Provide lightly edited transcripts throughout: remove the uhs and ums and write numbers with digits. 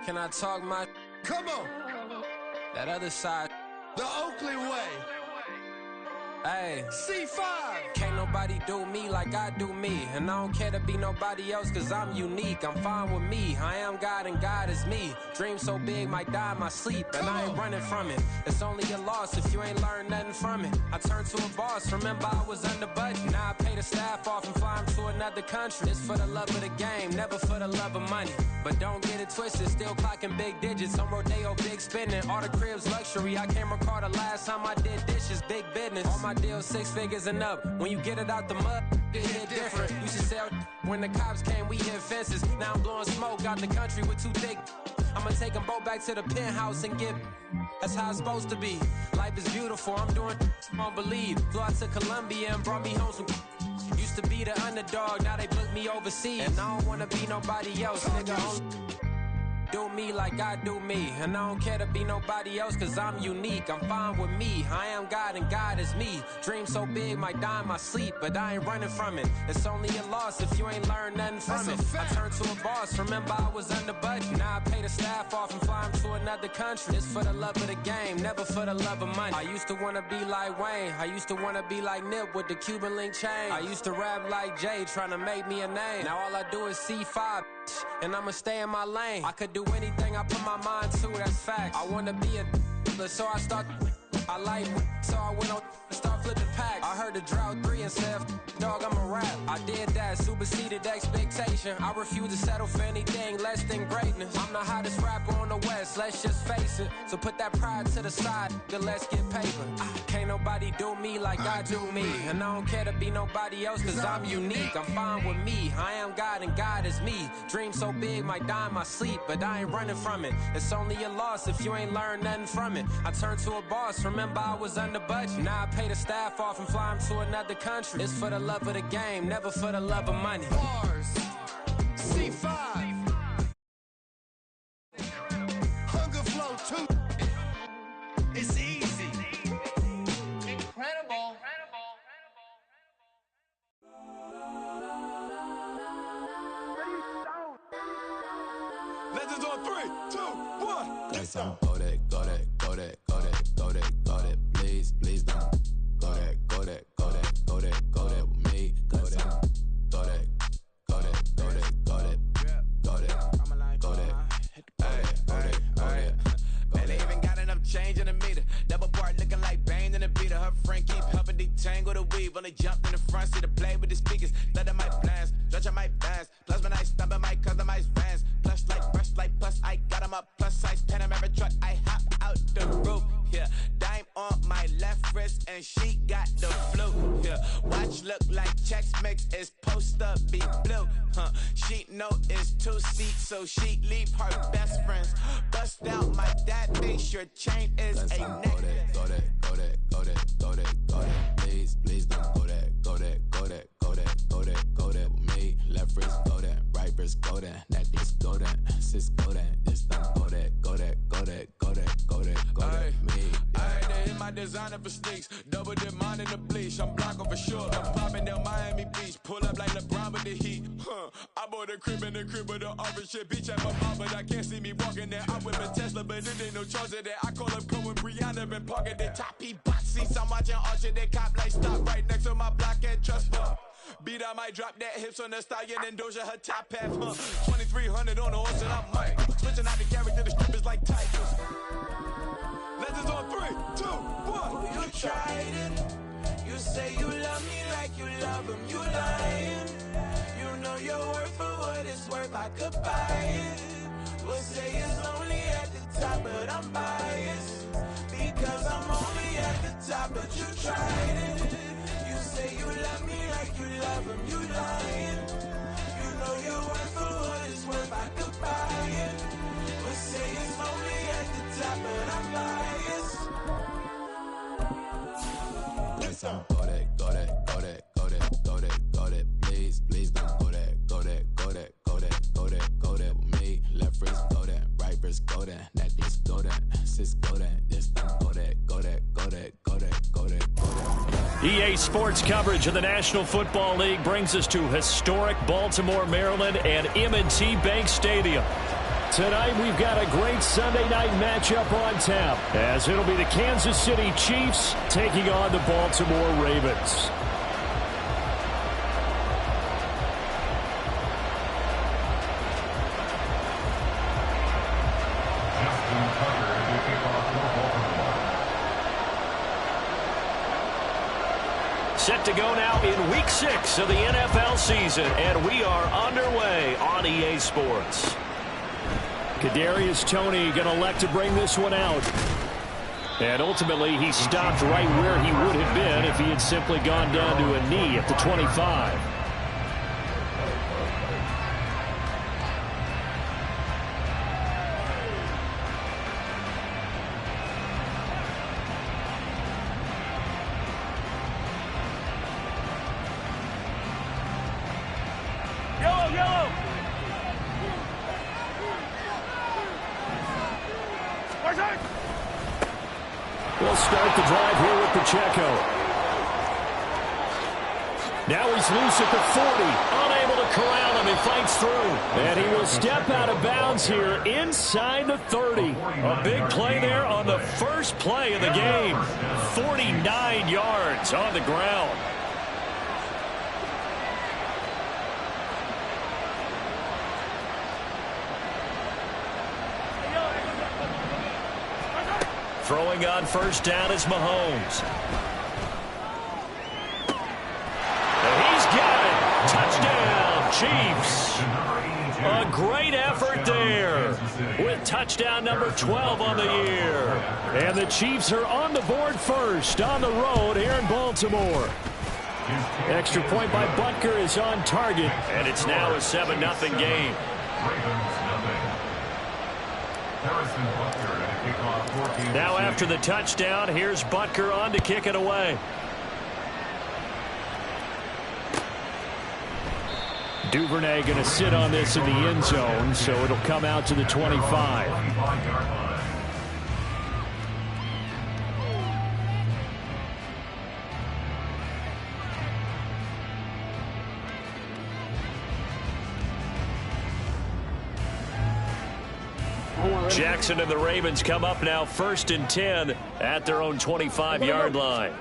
Can I talk my... Come on. That other side. The Oakley way. Hey. C5. Can't nobody do me like I do me. And I don't care to be nobody else cause I'm unique. I'm fine with me. I am God and God is me. Dream so big might die in my sleep. And I ain't running from it. It's only a loss if you ain't learned nothing from it. I turned to a boss. Remember I was under budget. Now I pay the staff off and fly them to another country. It's for the love of the game, never for the love of money. But don't get it twisted, still clocking big digits. On Rodeo, big spending. All the cribs luxury. I can't recall the last time I did dishes. Big business. All my deals 6 figures and up. When you get it out the mud, it hit different. Used to sell when the cops came, we hit fences. Now I'm blowing smoke out the country with 2 thick. I'ma take them both back to the penthouse and get. That's how it's supposed to be. Life is beautiful. I'm doing won't believe. Flew out to Colombia and brought me home some. Used to be the underdog, now they book me overseas. And I don't wanna be nobody else, nigga. Do me like I do me. And I don't care to be nobody else cause I'm unique. I'm fine with me. I am God and God is me. Dream so big might die in my sleep. But I ain't running from it. It's only a loss if you ain't learned nothing from it. I turned to a boss. Remember I was under budget. Now I pay the staff off and fly them to another country. It's for the love of the game, never for the love of money. I used to wanna be like Wayne. I used to wanna be like Nip with the Cuban link chain. I used to rap like Jay trying to make me a name. Now all I do is C5 and I'ma stay in my lane. I could do anything I put my mind to, that's fact. I wanna be a so I start. I like so I went on and start flipping packs. I heard the drought 3 and said, dog, I'm a rap. I did that, superseded expectation. I refuse to settle for anything less than greatness. I'm the hottest rapper on the West, let's just face it. So put that pride to the side, then let's get paper. Can't nobody do me like I do me. And I don't care to be nobody else cause I'm unique. I'm fine with me. I am God and God is me. Dream so big might die in my sleep, but I ain't running from it. It's only a loss if you ain't learned nothing from it. I turned to a boss. Remember I was under budget. Now I pay the staff off and fly them to another country. It's for the love of the game, never for the love of money. Bars. C5. Hunger Flow 2. It's easy. Incredible. Legends on 3, 2, 1. Let's go that, go that, go that, go that, go that, go that. Please, please don't. Go that, go that, go that, go that, go that with me. Go that, go that, go that, go that, go that, go that, go that. Man, they even got enough change in the meter. Double part looking like Bane in the beater. Her friend keep helping detangle the weave. When they jumped in the front seat to play with the speakers. Thunder my plans, stretch my bands. Plus when I stumble my customized vans. Plush like brush like plus I got 'em up. Plus size Panamera truck. I hop out the roof. Yeah, dime on my left wrist and she got the flu. Yeah, watch look like Chex Mix is post up be blue. She know it's 2 seats, so she leave her best friends. Bust out my dad, make sure chain is Let's a go neck. that, go that, go that, go that, go that, go that. Please, please don't go that, go that, go that, go that, go that, go that with me. Left wrist go that, right wrist go that, necklace go that, sis go that, it's done go that, go that, go that, go that, go that, go that, me. They hit my designer for sneaks, double dip mine in the bleach. I'm Blanco for sure. I'm popping down Miami Beach, pull up like LeBron with the heat. I bought a crib in the crib with the office shit. Beach at my mom, but I can't see me walking there. I'm with a Tesla, but it ain't no charge of that. I call up Cohen, Brianna, been parking the top box seats. I'm watching Archer, they cop like stop right next to my block and trust her. Beat, I might drop that hips on the stallion and Doja her top half. 2300 on the horse and I'm Mike. Switching out the character, the strip is like Tigers. Legends on 3, 2, 1. You tried it. You say you love me like you love him. You lying. You know your worth for what it's worth. I could buy it. We'll say it's only at the top, but I'm biased because I'm only at the top. But you tried it. You say you love me like you love him. You lying. You know your worth for what it's worth. I could buy it. We'll say it's only at the top, but I'm biased. Let's go that, go that, go that, go that, go that, go that. Please, please don't go that, go that, go that, go that, go that, go that with me. Left wrist go that, right wrist go that, necklace go that, sis go that, this done go that, go that, go that, go that, go that, go that. EA Sports coverage of the National Football League brings us to historic Baltimore, Maryland, and M&T Bank Stadium. Tonight we've got a great Sunday night matchup on tap, as it'll be the Kansas City Chiefs taking on the Baltimore Ravens. Set to go now in Week 6 of the NFL season, and we are underway on EA Sports. Kadarius Toney going to elect to bring this one out. And ultimately, he stopped right where he would have been if he had simply gone down to a knee at the 25. We'll start the drive here with Pacheco. Now he's loose at the 40. Unable to corral him. He fights through. And he will step out of bounds here inside the 30. A big play there on the first play of the game. 49 yards on the ground. Throwing on first down is Mahomes. And he's got it. Touchdown, Chiefs. A great effort there with touchdown number 12 on the year. And the Chiefs are on the board first on the road here in Baltimore. Extra point by Butker is on target, and it's now a 7-0 game. Now after the touchdown, here's Butker on to kick it away. Duvernay going to sit on this in the end zone, so it'll come out to the 25. Jackson and the Ravens come up now 1st and 10 at their own 25-yard line.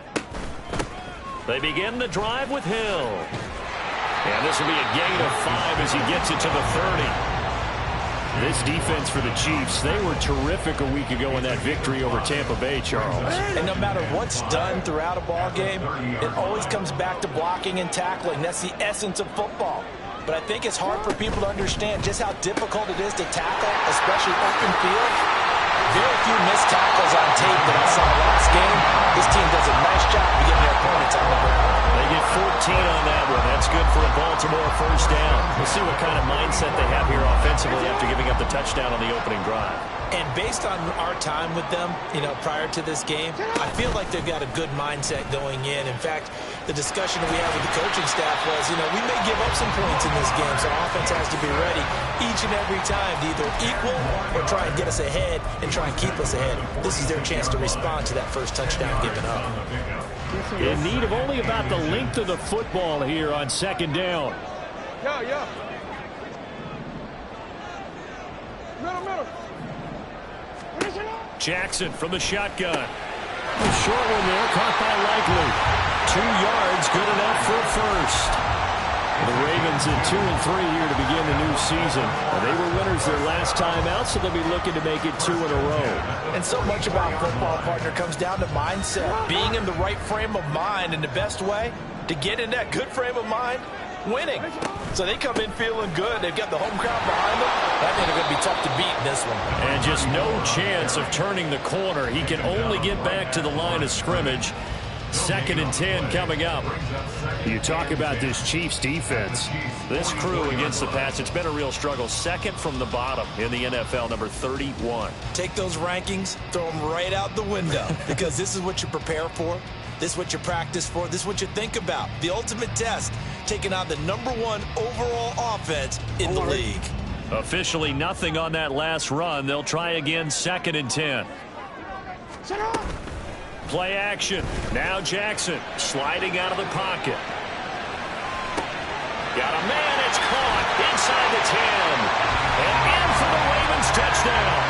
They begin the drive with Hill. And this will be a gain of 5 as he gets it to the 30. This defense for the Chiefs, they were terrific a week ago in that victory over Tampa Bay, Charles. And no matter what's done throughout a ball game, it always comes back to blocking and tackling. That's the essence of football. But I think it's hard for people to understand just how difficult it is to tackle, especially open field. Very few missed tackles on tape that I saw last game. This team does a nice job of getting their opponents on the ground. They get 14 on that one. That's good for a Baltimore first down. We'll see what kind of mindset they have here offensively after giving up the touchdown on the opening drive. And based on our time with them, prior to this game, I feel like they've got a good mindset going in. In fact, the discussion we had with the coaching staff was, we may give up some points in this game, so offense has to be ready each and every time to either equal or try and get us ahead and try and keep us ahead. This is their chance to respond to that first touchdown given up. In need of only about the length of the football here on 2nd down. Yeah. Middle. Jackson from the shotgun. A short one there, caught by Likely. 2 yards, good enough for a first. The Ravens at 2 and 3 here to begin the new season. They were winners their last time out, so they'll be looking to make it 2 in a row. And so much about football, partner, comes down to mindset. Being in the right frame of mind, and the best way to get in that good frame of mind, winning. So they come in feeling good. They've got the home crowd behind them. I think they're going to be tough to beat in this one. And just no chance of turning the corner. He can only get back to the line of scrimmage. 2nd and 10 coming up. You talk about this Chiefs defense. This crew against the pass, it's been a real struggle. 2nd from the bottom in the NFL, number 31. Take those rankings, throw them right out the window, because this is what you prepare for. This is what you practice for. This is what you think about. The ultimate test, taking on the number 1 overall offense in the league. Officially nothing on that last run. They'll try again, 2nd and 10. Play action. Now Jackson sliding out of the pocket. Got a man. It's caught inside the 10. And in for the Ravens touchdown.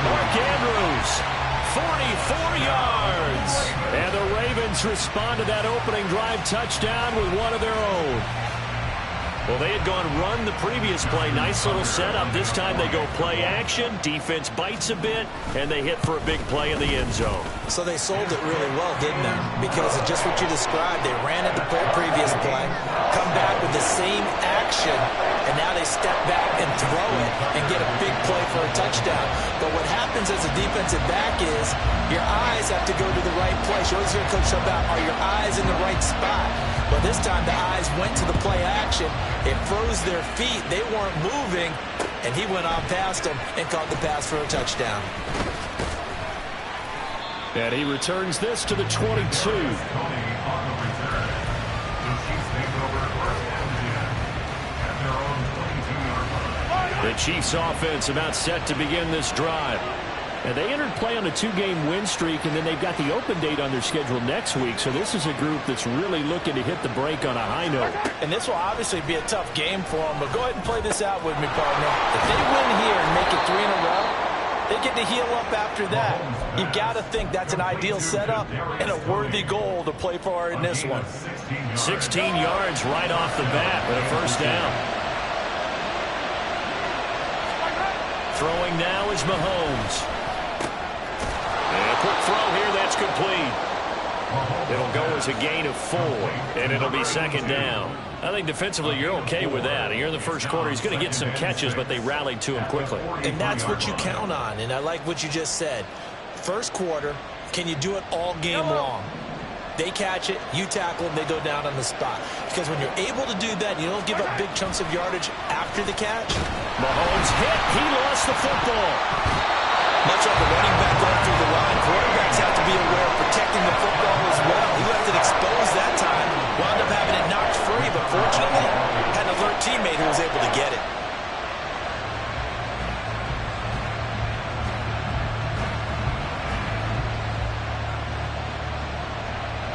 Mark Andrews, 44 yards. And the Ravens respond to that opening drive touchdown with one of their own. Well, they had gone run the previous play. Nice little setup. This time they go play action. Defense bites a bit, and they hit for a big play in the end zone. So they sold it really well, didn't they? Because of just what you described. They ran at the previous play, come back with the same action, and now they step back and throw it and get a big play for a touchdown. But what happens as a defensive back is your eyes have to go to the right place. You always hear Coach talk about, are your eyes in the right spot? Well, this time the eyes went to the play action. It froze their feet. They weren't moving, and he went on past them and caught the pass for a touchdown. And he returns this to the 22. The Chiefs offense about set to begin this drive. And they entered play on a 2-game win streak, and then they've got the open date on their schedule next week. So this is a group that's really looking to hit the break on a high note. And this will obviously be a tough game for them, but go ahead and play this out with me, partner. If they win here and make it 3 in a row, they get to heal up after that. You've got to think that's an ideal setup and a worthy goal to play for in this one. 16 yards right off the bat with a first down. Throwing now is Mahomes. And a quick throw here, that's complete. It'll go as a gain of 4, and it'll be second down. I think defensively you're okay with that. Here in the first quarter, he's going to get some catches, but they rallied to him quickly. And that's what you count on, and I like what you just said. First quarter, can you do it all game long? They catch it, you tackle them, they go down on the spot. Because when you're able to do that, you don't give up big chunks of yardage after the catch. Mahomes hit. He lost the football. Much like a running back going through the line, quarterbacks have to be aware of protecting the football as well. He left it exposed that time, wound up having it knocked free, but fortunately, had an alert teammate who was able to get it.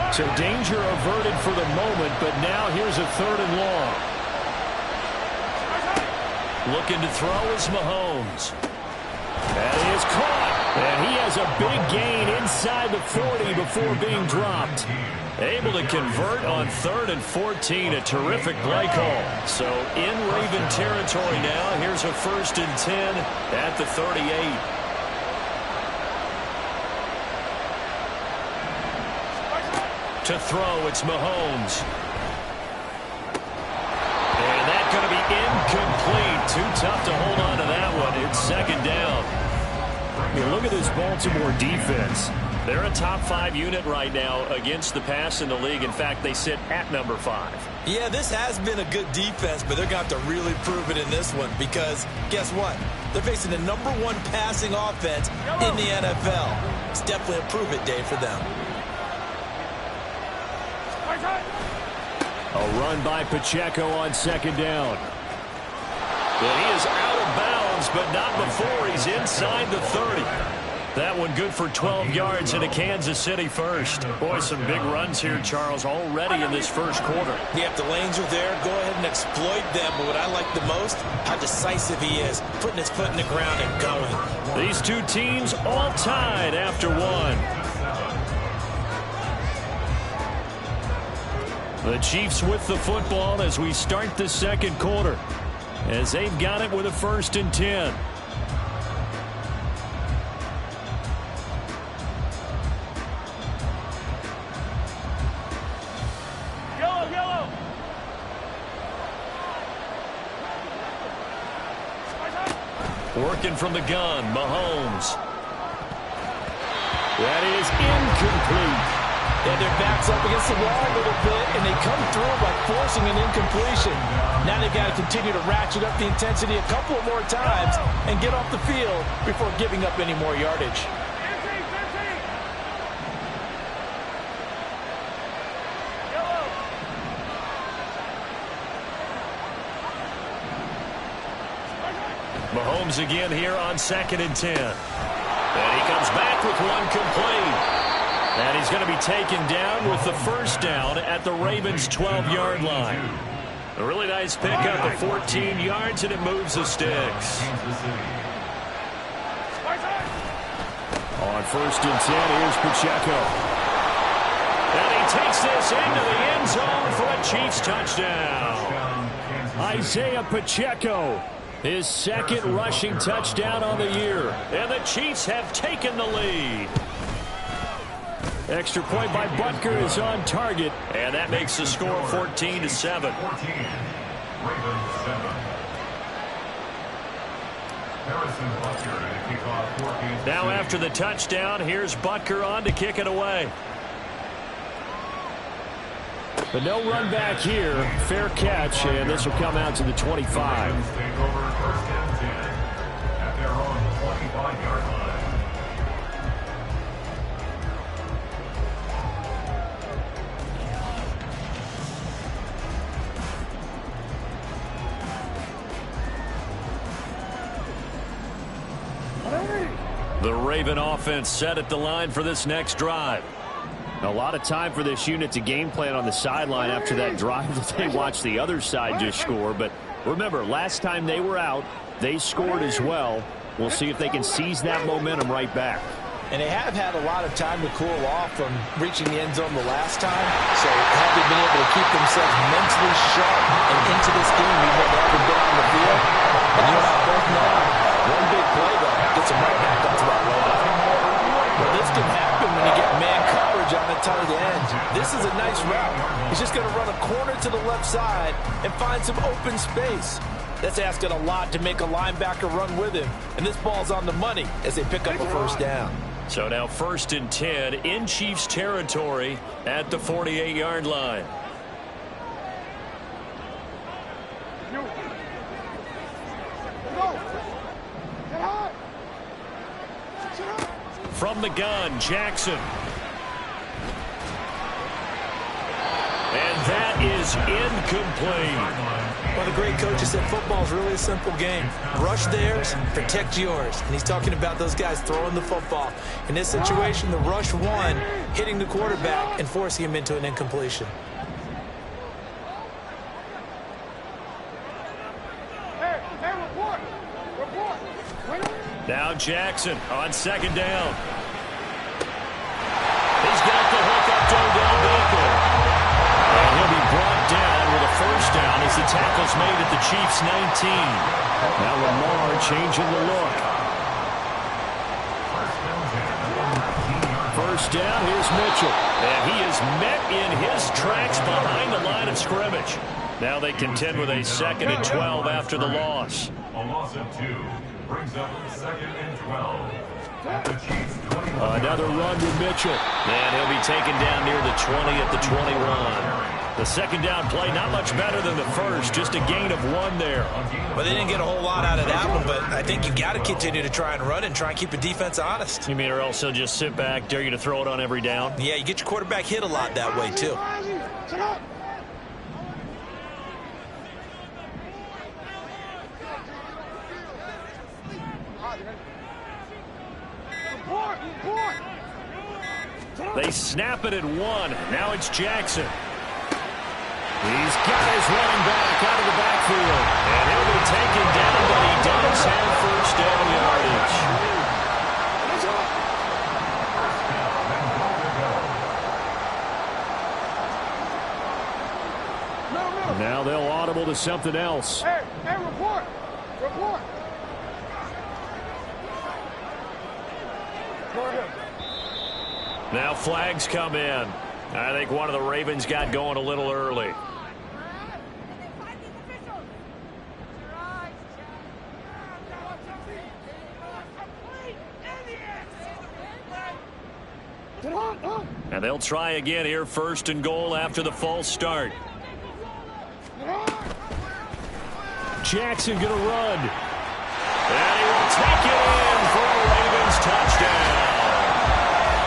So danger averted for the moment, but now here's a 3rd and long. Looking to throw is Mahomes. That is caught. And he has a big gain inside the 40 before being dropped. Able to convert on 3rd and 14. A terrific play call. So in Raven territory now. Here's a 1st and 10 at the 38. To throw, it's Mahomes. And that's going to be incomplete. Too tough to hold on to that one. It's second down. I mean, look at this Baltimore defense. They're a top 5 unit right now against the pass in the league. In fact, they sit at number 5. Yeah, this has been a good defense, but they're going to have to really prove it in this one because guess what? They're facing the number 1 passing offense in the NFL. It's definitely a prove-it day for them. A run by Pacheco on second down. And he is out of bounds, but not before he's inside the 30. That one good for 12 yards into Kansas City first. Boy, some big runs here, Charles, already in this first quarter. Yeah, if the lanes are there, go ahead and exploit them. But what I like the most, how decisive he is, putting his foot in the ground and going. These two teams all tied after one. The Chiefs with the football as we start the second quarter, as they've got it with a 1st and 10. Yellow. Working from the gun, Mahomes. That is incomplete. And their back's up against the wall a little bit, and they come through by forcing an incompletion. Now they've got to continue to ratchet up the intensity a couple more times and get off the field before giving up any more yardage. 15. Yellow. Mahomes again here on 2nd and 10. And he comes back with one complete. And he's going to be taken down with the first down at the Ravens' 12-yard line. A really nice pickup of 14 yards, and it moves the sticks. On 1st and 10, here's Pacheco. And he takes this into the end zone for a Chiefs touchdown. Isaiah Pacheco, his second rushing touchdown on the year. And the Chiefs have taken the lead. Extra point by Butker is on target. And that makes the score 14-7. Now after the touchdown, here's Butker on to kick it away. But no run back here. Fair catch, and this will come out to the 25. The Raven offense set at the line for this next drive. A lot of time for this unit to game plan on the sideline after that drive that they watched the other side just score. But remember, last time they were out, they scored as well. We'll see if they can seize that momentum right back. And they have had a lot of time to cool off from reaching the end zone the last time. So have they been able to keep themselves mentally sharp and into this game even though they haven't been on the field? And you and I both know one big play, though, gets them right back up to that level. Well, this can happen when you get man coverage on the tight end. This is a nice route. He's just going to run a corner to the left side and find some open space. That's asking a lot to make a linebacker run with him. And this ball's on the money as they pick up a first down. So now 1st and 10 in Chiefs territory at the 48-yard line. From the gun, Jackson. And that is incomplete. Well, the great coach said football is really a simple game. Rush theirs, protect yours. And he's talking about those guys throwing the football. In this situation, the rush one, hitting the quarterback and forcing him into an incompletion. Now Jackson on 2nd down. He's got the hook up to Odell Beckham. And he'll be brought down with a first down as the tackle's made at the Chiefs' 19. Now Lamar changing the look. First down, here's Mitchell. And he is met in his tracks behind the line of scrimmage. Now they contend with a 2nd and 12 after the loss. A loss of 2 brings up 2nd and 12. At the Chiefs 21. Another run to Mitchell. And he'll be taken down near the 20 at the 21. The 2nd down play, not much better than the first, just a gain of 1 there. Well, they didn't get a whole lot out of that one, but I think you've got to continue to try and run and try and keep the defense honest. You mean or else they'll just sit back, dare you to throw it on every down? Yeah, you get your quarterback hit a lot that way, too. They snap it at 1. Now it's Jackson. He's got his running back out of the backfield. And he'll be taken down, but he does have first down yardage. Now they'll audible to something else. Hey, report! Report! Now flags come in. I think one of the Ravens got going a little early. And they'll try again here, 1st and goal after the false start. Jackson gonna run. And he will take it in for a Ravens touchdown.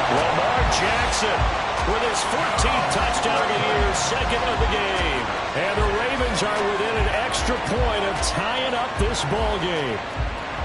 Lamar Jackson with his 14th touchdown of the year, 2nd of the game. And the Ravens are within an extra point of tying up this ball game.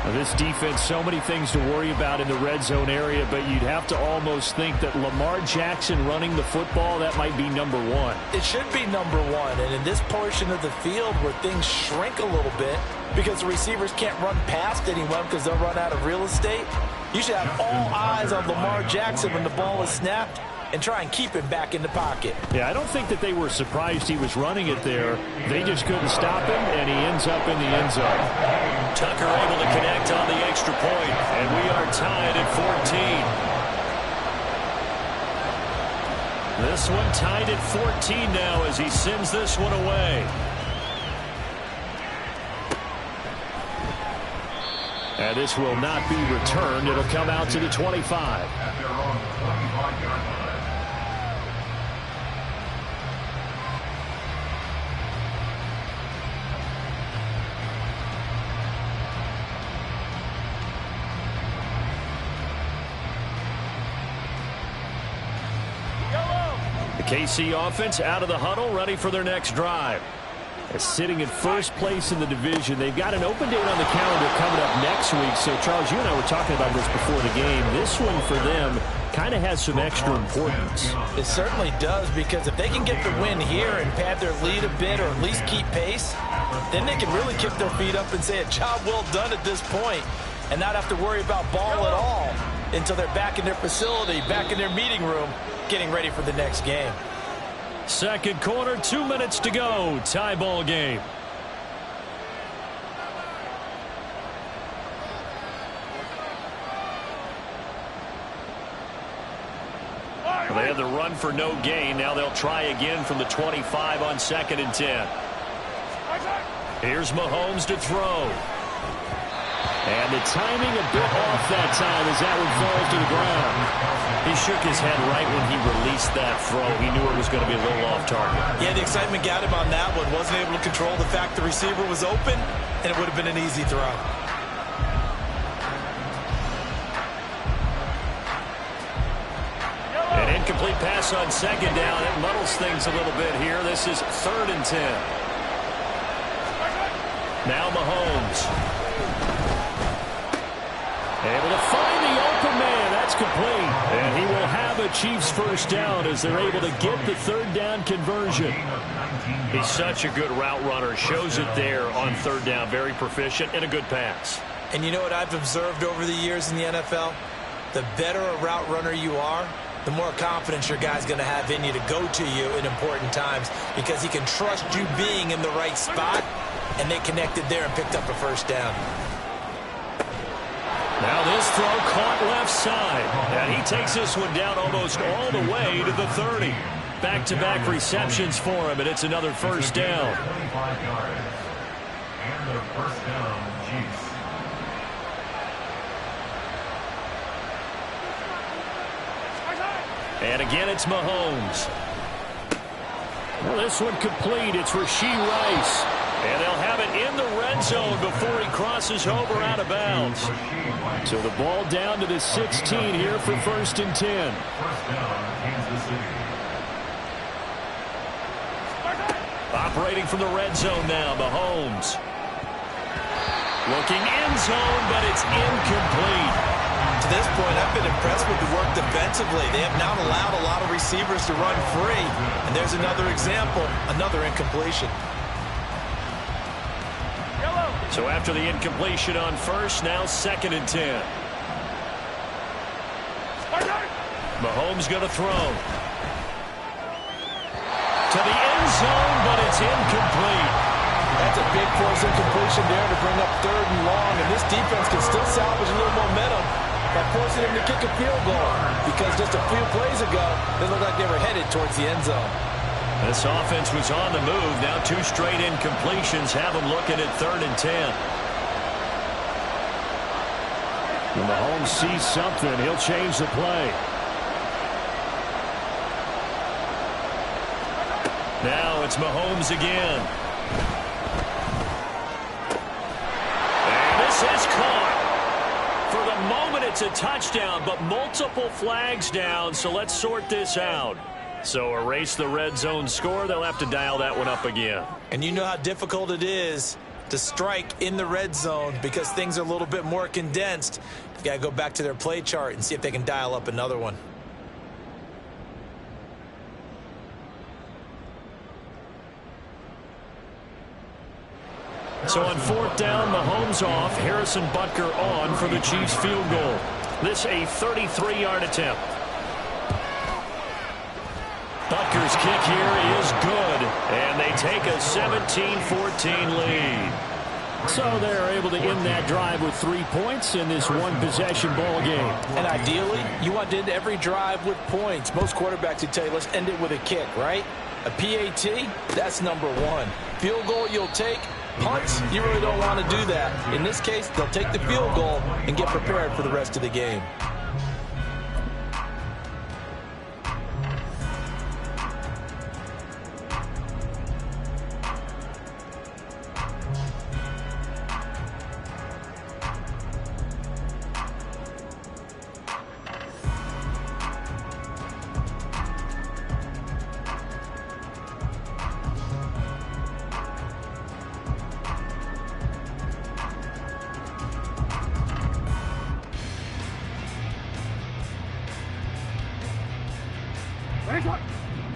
Now, this defense, so many things to worry about in the red zone area, but you'd have to almost think that Lamar Jackson running the football, that might be number 1. It should be number 1, and in this portion of the field where things shrink a little bit because the receivers can't run past anyone because they'll run out of real estate, You should have all eyes on Lamar Jackson when the ball is snapped and try and keep him back in the pocket. Yeah, I don't think that they were surprised he was running it there. They just couldn't stop him, and he ends up in the end zone. Tucker able to connect on the extra point, and we are tied at 14. This one tied at 14 now as he sends this one away. And this will not be returned. It'll come out to the 25. At their own 25-yard line. The KC offense out of the huddle, ready for their next drive. Sitting in first place in the division. They've got an open date on the calendar coming up next week. So, Charles, you and I were talking about this before the game. This one for them kind of has some extra importance. It certainly does, because if they can get the win here and pad their lead a bit or at least keep pace, then they can really kick their feet up and say a job well done at this point and not have to worry about ball at all until they're back in their facility, back in their meeting room, getting ready for the next game. Second quarter, 2 minutes to go. Tie ball game. They had the run for no gain. Now they'll try again from the 25 on 2nd and 10. Here's Mahomes to throw. And the timing a bit off that time as that one falls to the ground. He shook his head right when he released that throw. He knew it was going to be a little off target. Yeah, the excitement got him on that one. Wasn't able to control the fact the receiver was open, and it would have been an easy throw. An incomplete pass on 2nd down. It muddles things a little bit here. This is 3rd and 10. Now Mahomes. Able to find the open man. That's complete. And he will have a Chiefs first down as they're able to get the 3rd down conversion. He's such a good route runner. Shows it there on 3rd down. Very proficient and a good pass. And you know what I've observed over the years in the NFL? The better a route runner you are, the more confidence your guy's going to have in you to go to you in important times, because he can trust you being in the right spot, and they connected there and picked up a first down. Now this throw caught left side, and he takes this one down almost all the way to the 30. Back-to-back receptions for him, and it's another first down. 25 yards. And the first down, Chiefs. And again, it's Mahomes. Well, this one complete. It's Rashee Rice. And they'll have it in the red zone before he crosses over out of bounds. So the ball down to the 16 here for 1st and 10. First down, Kansas City. Operating from the red zone now, Mahomes. Looking end zone, but it's incomplete. To this point, I've been impressed with the work defensively. They have not allowed a lot of receivers to run free. And there's another example, another incompletion. So after the incompletion on 1st, now 2nd and 10. Mahomes going to throw. To the end zone, but it's incomplete. That's a big force incompletion there to bring up 3rd and long. And this defense can still salvage a little momentum by forcing him to kick a field goal, because just a few plays ago, it looked like they were headed towards the end zone. This offense was on the move. Now 2 straight incompletions have them looking at 3rd and 10. When Mahomes sees something, he'll change the play. Now it's Mahomes again. And this is caught. For the moment, it's a touchdown, but multiple flags down, so let's sort this out. So erase the red zone score. They'll have to dial that one up again. And you know how difficult it is to strike in the red zone because things are a little bit more condensed. You've got to go back to their play chart and see if they can dial up another one. So on 4th down, Mahomes off, Harrison Butker on for the Chiefs field goal. This a 33-yard attempt. Butker's kick here is good, and they take a 17-14 lead. So they're able to end that drive with 3 points in this one-possession ball game. And ideally, you want to end every drive with points. Most quarterbacks would tell you, let's end it with a kick, right? A PAT, that's number one. Field goal you'll take. Punts, you really don't want to do that. In this case, they'll take the field goal and get prepared for the rest of the game.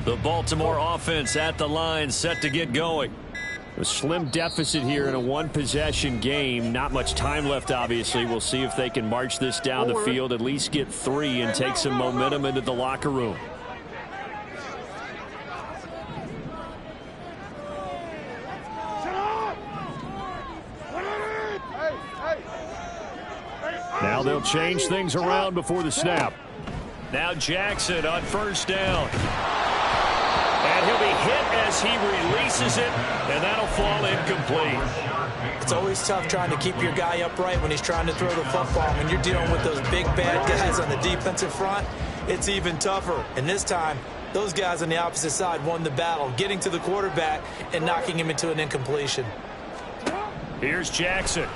The Baltimore offense at the line, set to get going. A slim deficit here in a one-possession game. Not much time left, obviously. We'll see if they can march this down the field, at least get 3, and take some momentum into the locker room. Now they'll change things around before the snap. Now Jackson on first down. And he'll be hit as he releases it, and that'll fall incomplete. It's always tough trying to keep your guy upright when he's trying to throw the football. When you're dealing with those big, bad guys on the defensive front, it's even tougher. And this time, those guys on the opposite side won the battle, getting to the quarterback and knocking him into an incompletion. Here's Jackson.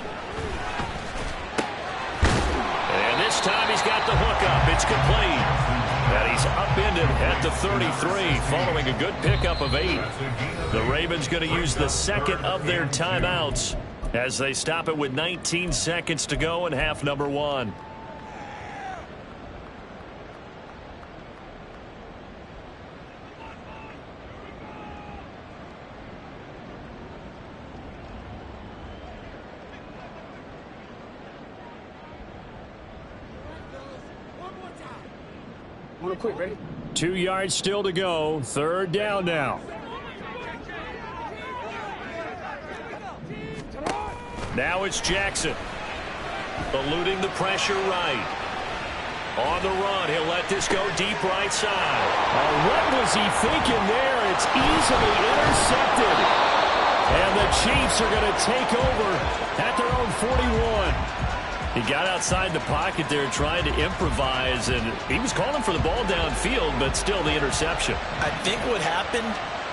And this time he's got the hookup. It's complete. And he's upended at the 33 following a good pickup of 8. The Ravens going to use the second of their timeouts as they stop it with 19 seconds to go in half number 1. Quick, ready? 2 yards still to go. Third down now. Now it's Jackson. Eluding the pressure right. On the run, he'll let this go deep right side. What was he thinking there? It's easily intercepted. And the Chiefs are going to take over at their own 41. He got outside the pocket there trying to improvise, and he was calling for the ball downfield, but still the interception. I think what happened,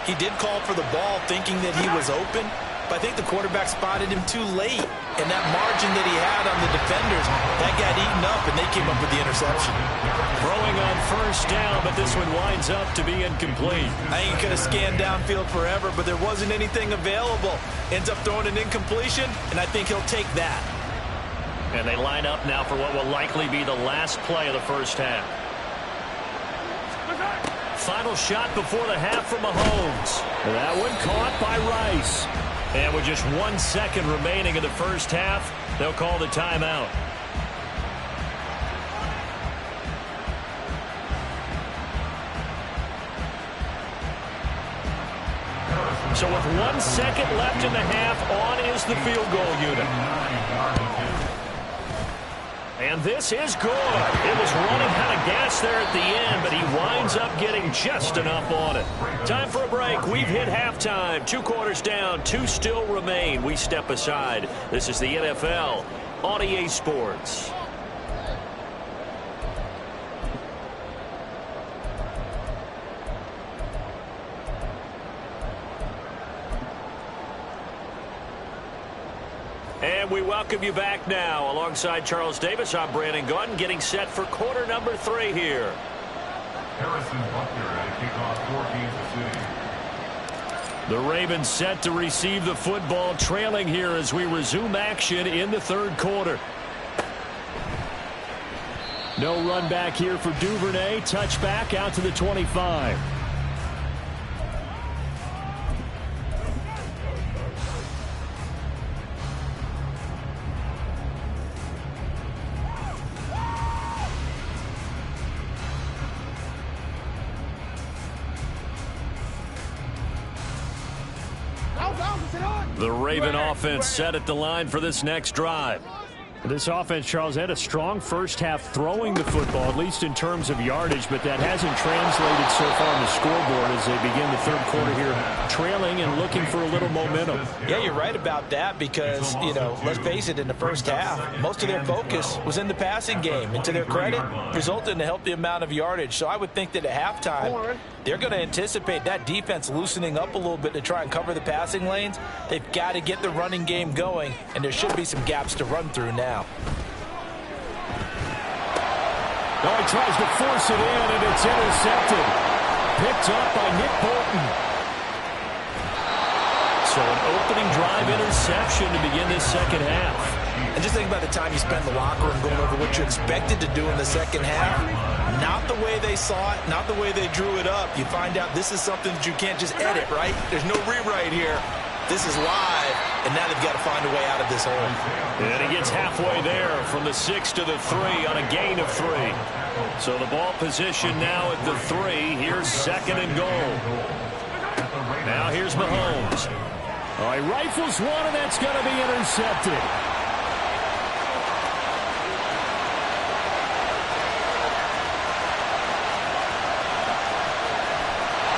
he did call for the ball thinking that he was open, but I think the quarterback spotted him too late. And that margin that he had on the defenders, that got eaten up, and they came up with the interception. Throwing on first down, but this one winds up to be incomplete. I think he could have scanned downfield forever, but there wasn't anything available. Ends up throwing an incompletion, and I think he'll take that. And they line up now for what will likely be the last play of the first half. Final shot before the half from Mahomes. That one caught by Rice. And with just 1 second remaining in the first half, they'll call the timeout. So with 1 second left in the half, on is the field goal unit. And this is good. It was running out of gas there at the end, but he winds up getting just enough on it. Time for a break. We've hit halftime. 2 quarters down, 2 still remain. We step aside. This is the NFL on EA Sports. And we welcome you back now. Alongside Charles Davis, I'm Brandon Gunn, getting set for quarter number 3 here. Harrison Butker at kickoff for Kansas City. The Ravens set to receive the football, trailing here as we resume action in the third quarter. No run back here for Duvernay. Touchback out to the 25. The Raven offense set at the line for this next drive. This offense, Charles, had a strong first half throwing the football, at least in terms of yardage, but that hasn't translated so far on the scoreboard as they begin the third quarter here, trailing and looking for a little momentum. Yeah, you're right about that because, let's face it, in the first half, most of their focus was in the passing game. And to their credit, resulted in a healthy amount of yardage. So I would think that at halftime, they're going to anticipate that defense loosening up a little bit to try and cover the passing lanes. They've got to get the running game going, and there should be some gaps to run through now. Oh, he tries to force it in, and it's intercepted. Picked up by Nick Bolton. So an opening drive interception to begin this second half. And just think about the time you spent in the locker room going over what you expected to do in the second half. Not the way they saw it, not the way they drew it up. You find out this is something that you can't just edit, right? There's no rewrite here. This is live, and now they've got to find a way out of this hole. And he gets halfway there from the 6 to the 3 on a gain of 3. So the ball position now at the 3. Here's second and goal. Now here's Mahomes. Oh, he rifles one, and that's going to be intercepted.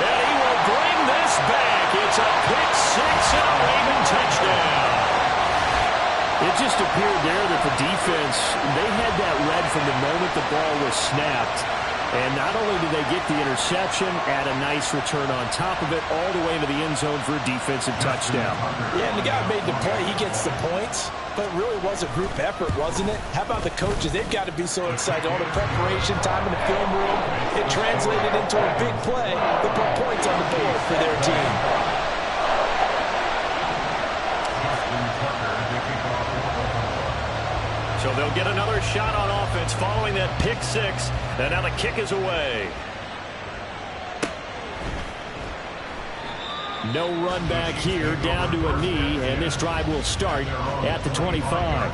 And he will bring this back. It's a pick six and a Raven touchdown. It just appeared there that the defense, they had that read from the moment the ball was snapped. And not only did they get the interception, add a nice return on top of it, all the way into the end zone for a defensive touchdown. Yeah, and the guy made the play. He gets the points. But it really was a group effort, wasn't it? How about the coaches? They've got to be so excited. All the preparation time in the film room, it translated into a big play that put points on the board for their team. So they'll get another shot on offense following that pick six. And now the kick is away. No run back here, down to a knee, and this drive will start at the 25.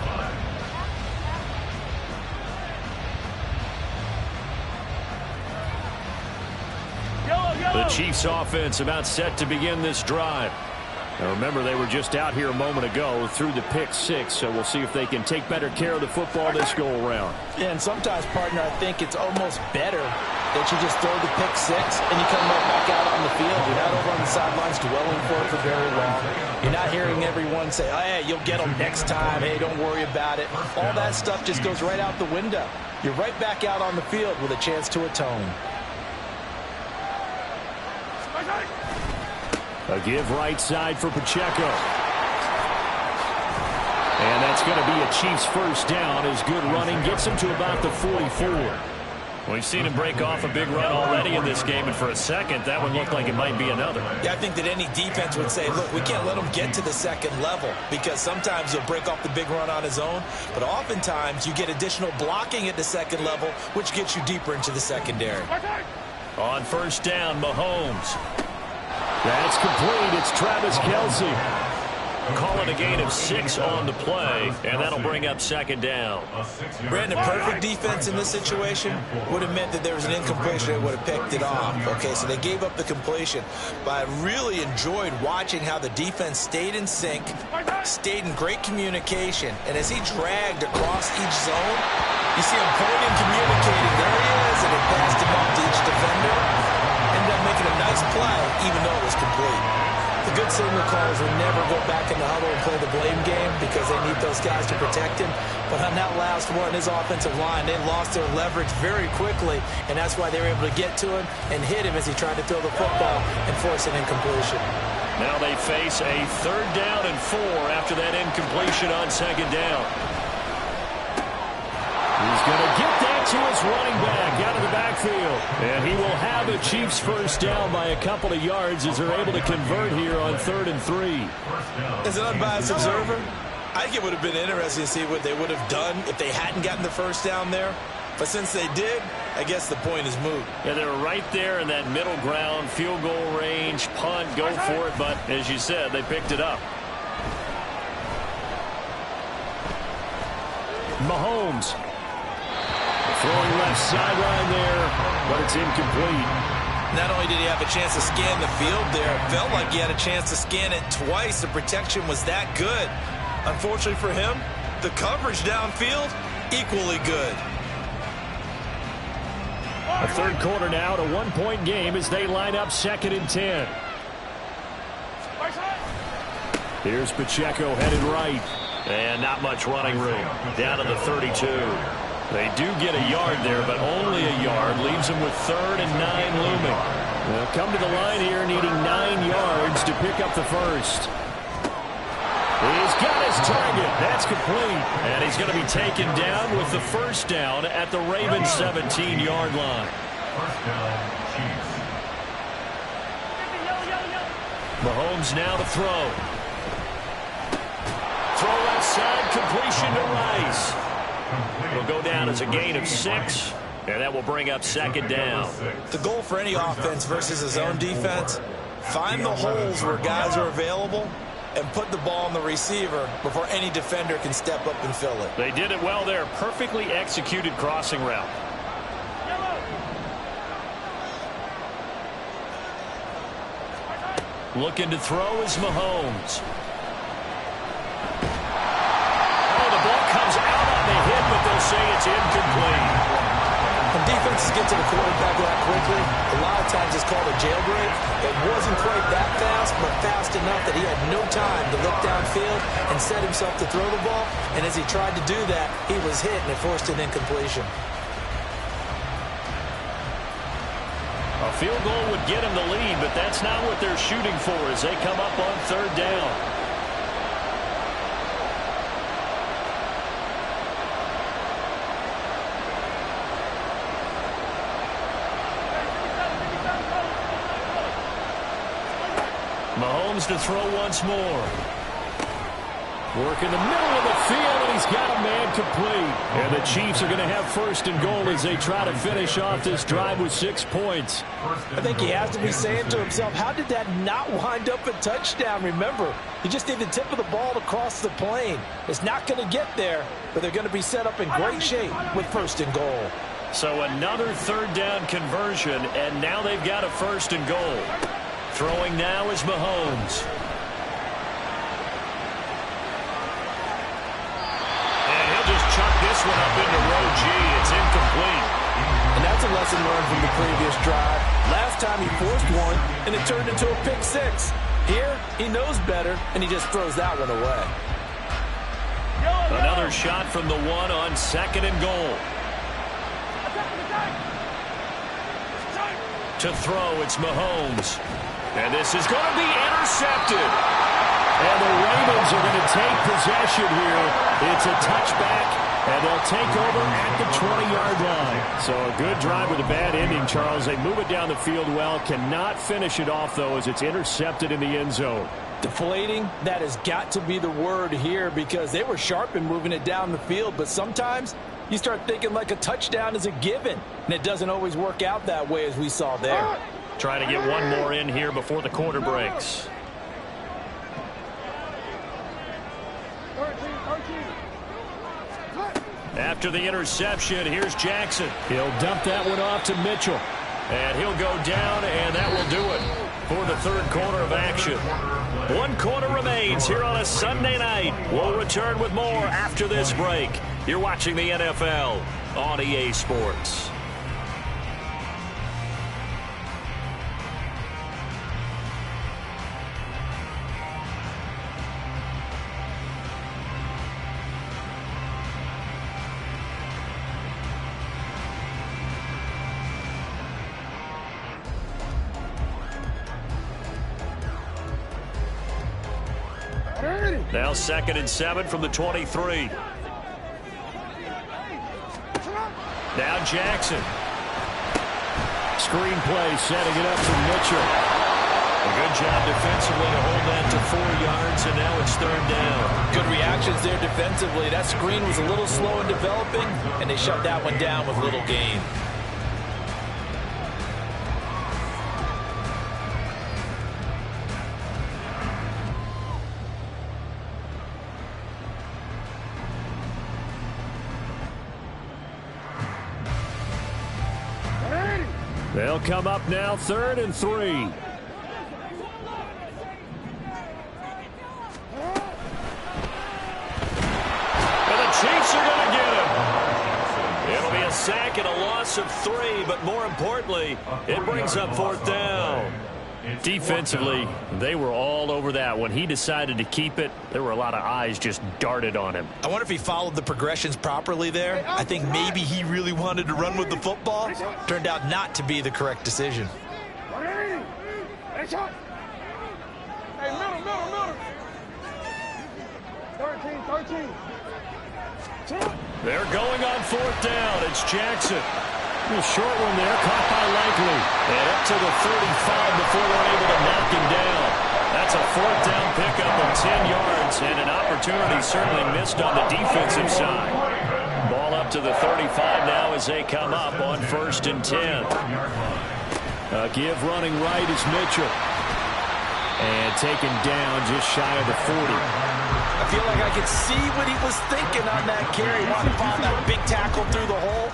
The Chiefs offense about set to begin this drive. Now remember, they were just out here a moment ago through the pick six, so we'll see if they can take better care of the football this go-around. Yeah, and sometimes, partner, I think it's almost better that you just throw the pick six and you come right back out on the field. You're not over on the sidelines dwelling for very long. You're not hearing everyone say, oh, hey, you'll get them next time. Hey, don't worry about it. All that stuff just goes right out the window. You're right back out on the field with a chance to atone. A give right side for Pacheco. And that's going to be a Chiefs first down as good running gets him to about the 44. We've seen him break off a big run already in this game, and for a second, that one looked like it might be another. Yeah, I think that any defense would say, look, we can't let him get to the second level because sometimes he'll break off the big run on his own, but oftentimes you get additional blocking at the second level, which gets you deeper into the secondary. On first down, Mahomes. That's complete. It's Travis Kelce. Calling a gain of 6 on the play, and that'll bring up second down. Brandon, perfect defense in this situation would have meant that there was an incompletion. They would have picked it off. Okay, so they gave up the completion. But I really enjoyed watching how the defense stayed in sync, stayed in great communication, and as he dragged across each zone, you see him pointing, communicating. There he is, and he passed him off to each defender. Ended up making a nice play, even though it was complete. The good signal callers will never go back in the huddle and play the blame game because they need those guys to protect him. But on that last one, his offensive line, they lost their leverage very quickly, and that's why they were able to get to him and hit him as he tried to throw the football and force an incompletion. Now they face a third down and 4 after that incompletion on second down. He's going to get that to his running back out of the backfield. And he will have a Chiefs first down by a couple of yards as they're able to convert here on 3rd and 3. As an unbiased observer, I think it would have been interesting to see what they would have done if they hadn't gotten the first down there. But since they did, I guess the point is moot. Yeah, they were right there in that middle ground, field goal range, punt, go for it. But as you said, they picked it up. Mahomes. Throwing left sideline there, but it's incomplete. Not only did he have a chance to scan the field there, it felt like he had a chance to scan it twice. The protection was that good. Unfortunately for him, the coverage downfield, equally good. A third quarter now, a one-point game as they line up 2nd and 10. Here's Pacheco headed right. And not much running room. Down to the 32. They do get a yard there, but only a yard. Leaves them with 3rd and 9 looming. They'll come to the line here needing 9 yards to pick up the first. He's got his target. That's complete. And he's going to be taken down with the first down at the Ravens' 17-yard line. First down, Chiefs. Mahomes now to throw. Throw outside, completion to Rice. Will go down as a gain of 6, and that will bring up 2nd down. The goal for any offense versus his own defense, find the holes where guys are available and put the ball on the receiver before any defender can step up and fill it. They did it well there. Perfectly executed crossing route. Looking to throw is Mahomes. Oh, the ball comes out on the hit, but they'll say it's incomplete. When defenses get to the quarterback that quickly, a lot of times it's called a jailbreak. It wasn't quite that fast, but fast enough that he had no time to look downfield and set himself to throw the ball. And as he tried to do that, he was hit and it forced an incompletion. A field goal would get him the lead, but that's not what they're shooting for as they come up on 3rd down. Mahomes to throw once more. Work in the middle of the field, and he's got a man complete. And the Chiefs are going to have 1st and goal as they try to finish off this drive with 6 points. I think he has to be saying to himself, how did that not wind up a touchdown? Remember, you just need the tip of the ball to cross the plane. It's not going to get there, but they're going to be set up in great shape with 1st and goal. So another 3rd down conversion, and now they've got a 1st and goal. Throwing now is Mahomes. And he'll just chuck this one up into row G. It's incomplete. And that's a lesson learned from the previous drive. Last time he forced one, and it turned into a pick 6. Here, he knows better, and he just throws that one away. Another shot from the 1 on 2nd and goal. To throw, it's Mahomes. And this is going to be intercepted. And the Ravens are going to take possession here. It's a touchback, and they'll take over at the 20-yard line. So a good drive with a bad ending, Charles. They move it down the field well. Cannot finish it off, though, as it's intercepted in the end zone. Deflating, that has got to be the word here because they were sharp in moving it down the field. But sometimes you start thinking like a touchdown is a given, and it doesn't always work out that way as we saw there. Trying to get one more in here before the quarter breaks. After the interception, here's Jackson. He'll dump that one off to Mitchell. And he'll go down, and that will do it for the 3rd quarter of action. 1 quarter remains here on a Sunday night. We'll return with more after this break. You're watching the NFL on EA Sports. Now 2nd and 7 from the 23. Now Jackson. Screen play, setting it up for Mitchell. A good job defensively to hold that to 4 yards, and now it's 3rd down. Good reactions there defensively. That screen was a little slow in developing, and they shut that one down with little gain. They'll They'll come up now 3rd and 3. And the Chiefs are going to get him. It'll be a sack and a loss of 3, but more importantly, it brings up 4th down. Defensively, they were all over that. When he decided to keep it, there were a lot of eyes just darted on him. I wonder if he followed the progressions properly there. I think maybe he really wanted to run with the football. Turned out not to be the correct decision. Hey, middle. 13. They're going on 4th down. It's Jackson. A short one there, caught by Likely. And up to the 35 before they're able to knock him down. That's a 4th down pickup of 10 yards, and an opportunity certainly missed on the defensive side. Ball up to the 35 now as they come up on 1st and 10. Give running right is Mitchell. And taken down just shy of the 40. I feel like I could see what he was thinking on that carry. Wanted to find that big tackle through the hole.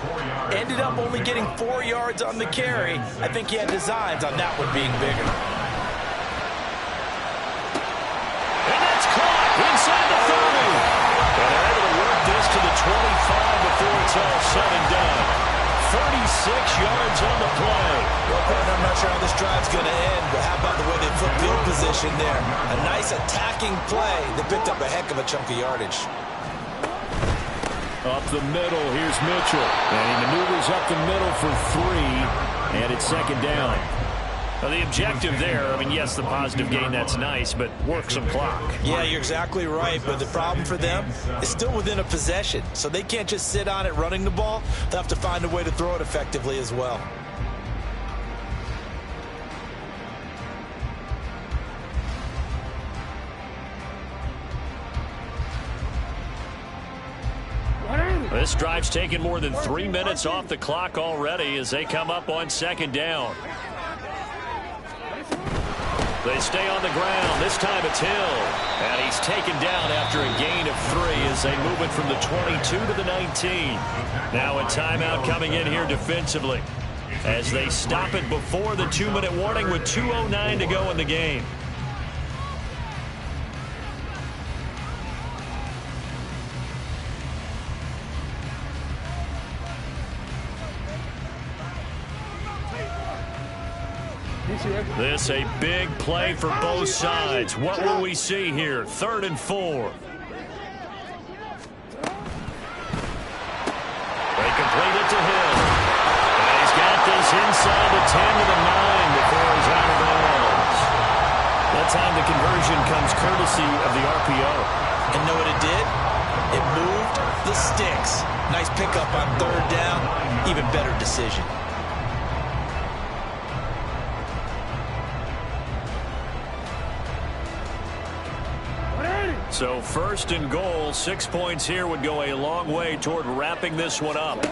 Ended up only getting 4 yards on the carry. I think he had designs on that one being bigger. And that's caught inside the 30. And they're able to work this to the 25 before it's all said and done. 36 yards on the play. Well, partner, I'm not sure how this drive's going to end, but how about the way they flipped field position there? A nice attacking play that picked up a heck of a chunk of yardage. Up the middle, here's Mitchell. And he maneuvers up the middle for 3, and it's 2nd down. Well, the objective there, I mean, yes, the positive gain, that's nice, but work some clock. Yeah, you're exactly right, but the problem for them is still within a possession, so they can't just sit on it running the ball. They'll have to find a way to throw it effectively as well. This drive's taken more than 3 minutes off the clock already as they come up on 2nd down. They stay on the ground. This time it's Hill. And he's taken down after a gain of 3 as they move it from the 22 to the 19. Now a timeout coming in here defensively as they stop it before the 2-minute warning with 2:09 to go in the game. This a big play for both sides. What will we see here? 3rd and 4. They complete it to Hill. And he's got this inside the 10 to the 9 before he's out of bounds. That time the conversion comes courtesy of the RPO. And know what it did? It moved the sticks. Nice pickup on 3rd down. Even better decision. So 1st and goal, 6 points here would go a long way toward wrapping this one up.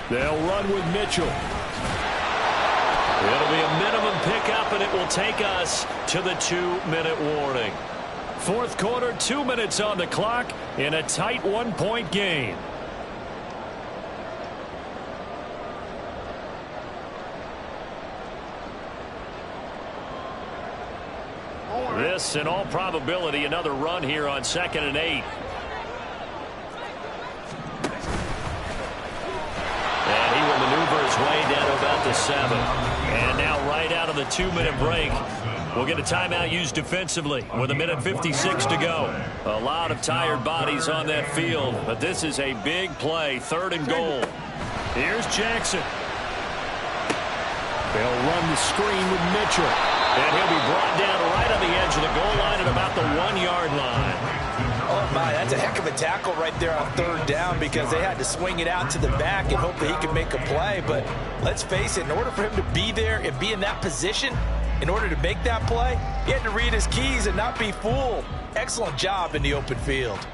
They'll run with Mitchell. It'll be a minimum pickup, and it will take us to the 2-minute warning. 4th quarter, 2 minutes on the clock in a tight 1-point game. This, in all probability, another run here on 2nd and 8. And he will maneuver his way down to about the 7. And now right out of the 2-minute break, we'll get a timeout used defensively with 1:56 to go. A lot of tired bodies on that field, but this is a big play, 3rd and goal. Here's Jackson. They'll run the screen with Mitchell. And he'll be brought down right on the edge of the goal line at about the 1-yard line. Oh, my, that's a heck of a tackle right there on 3rd down because they had to swing it out to the back and hope that he could make a play. But let's face it, in order for him to be there and be in that position, in order to make that play, he had to read his keys and not be fooled. Excellent job in the open field.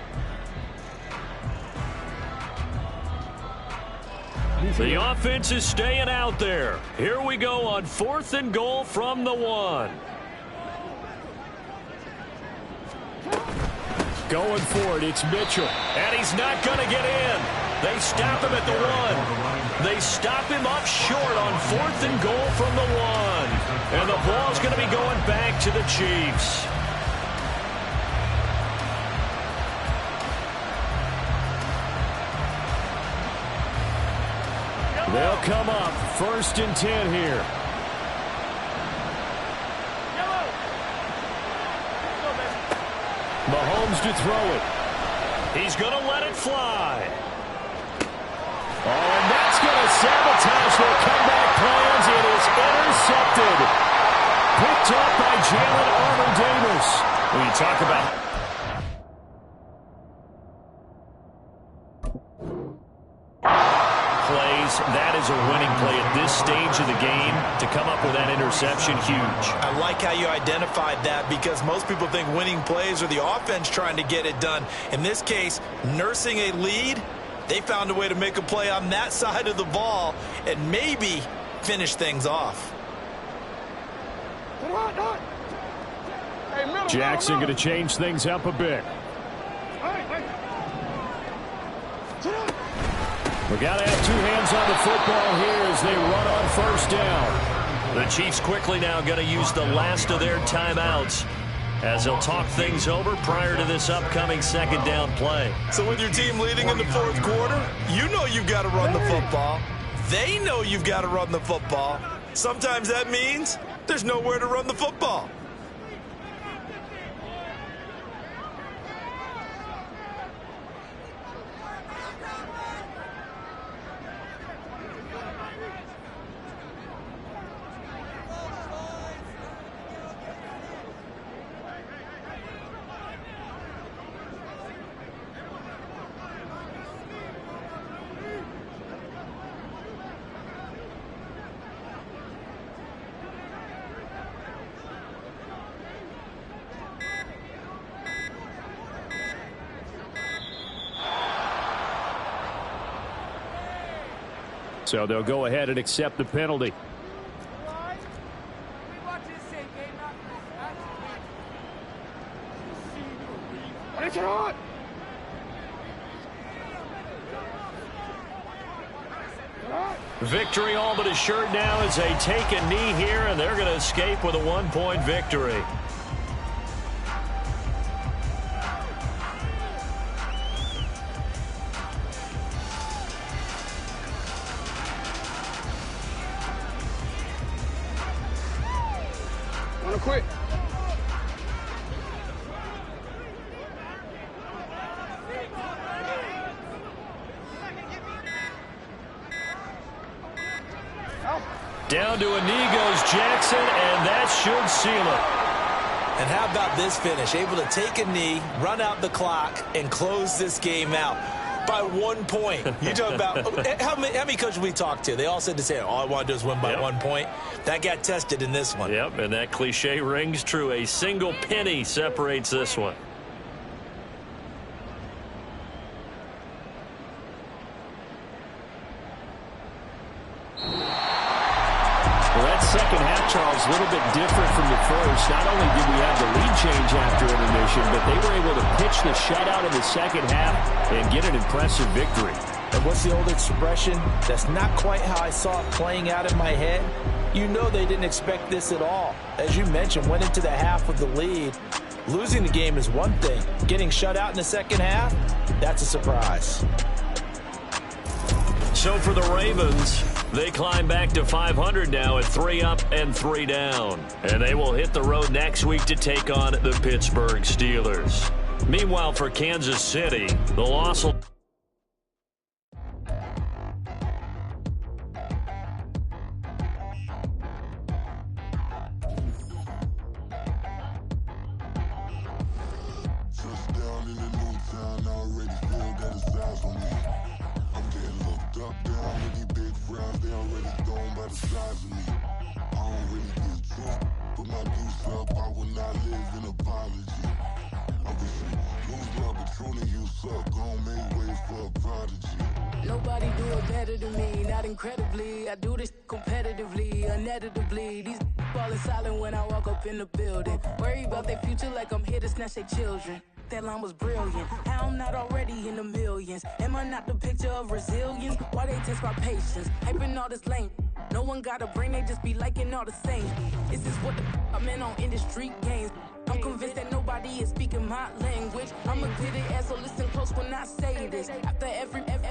The offense is staying out there. Here we go on 4th and goal from the 1. Going for it, it's Mitchell. And he's not going to get in. They stop him at the 1. They stop him up short on 4th and goal from the 1. And the ball's going to be going back to the Chiefs. They'll come up 1st and 10 here. Mahomes to throw it. He's going to let it fly. Oh, and that's going to sabotage their comeback plans. It is intercepted. Picked up by Jalen Armour-Davis. When you talk about plays, that is a winning play at this stage of the game. To come up with that interception, huge. I like how you identified that, because most people think winning plays are the offense trying to get it done. In this case, nursing a lead, they found a way to make a play on that side of the ball and maybe finish things off. Jackson going to change things up a bit. We got to have 2 hands on the football here as they run on 1st down. The Chiefs quickly now going to use the last of their timeouts as they'll talk things over prior to this upcoming 2nd down play. So with your team leading in the 4th quarter, you know you've got to run the football. They know you've got to run the football. Sometimes that means there's nowhere to run the football. So they'll go ahead and accept the penalty. Victory all but assured now as they take a knee here, and they're going to escape with a 1-point victory. Quick. Down to a knee goes Jackson, and that should seal it. And how about this finish? Able to take a knee, run out the clock, and close this game out by 1 point. You talk about how many coaches we talked to? They all said the same. All I want to do is win by 1 point. That got tested in this one. Yep, and that cliche rings true. A single penny separates this one. Well, that second half, Charles, a little bit different from the first. Not only did we have the lead change after intermission, but they were able to pitch the shutout in the second half and get an impressive victory. And what's the old expression? That's not quite how I saw it playing out in my head. You know they didn't expect this at all. As you mentioned, went into the half with the lead. Losing the game is one thing. Getting shut out in the second half, that's a surprise. So for the Ravens, they climb back to 500 now at 3 up and 3 down. And they will hit the road next week to take on the Pittsburgh Steelers. Meanwhile, for Kansas City, the loss will... Nobody do it better than me, not incredibly. I do this competitively, uneditably. These falling silent when I walk up in the building. Worry about their future like I'm here to snatch their children. that line was brilliant. How I'm not already in the millions. Am I not the picture of resilience? Why they test my patience? Hyping all this lame. No one got a brain, they just be liking all the same. This is what the I'm in on industry games. I'm convinced that nobody is speaking my language. I'm a good ass, so listen close when I say this. After every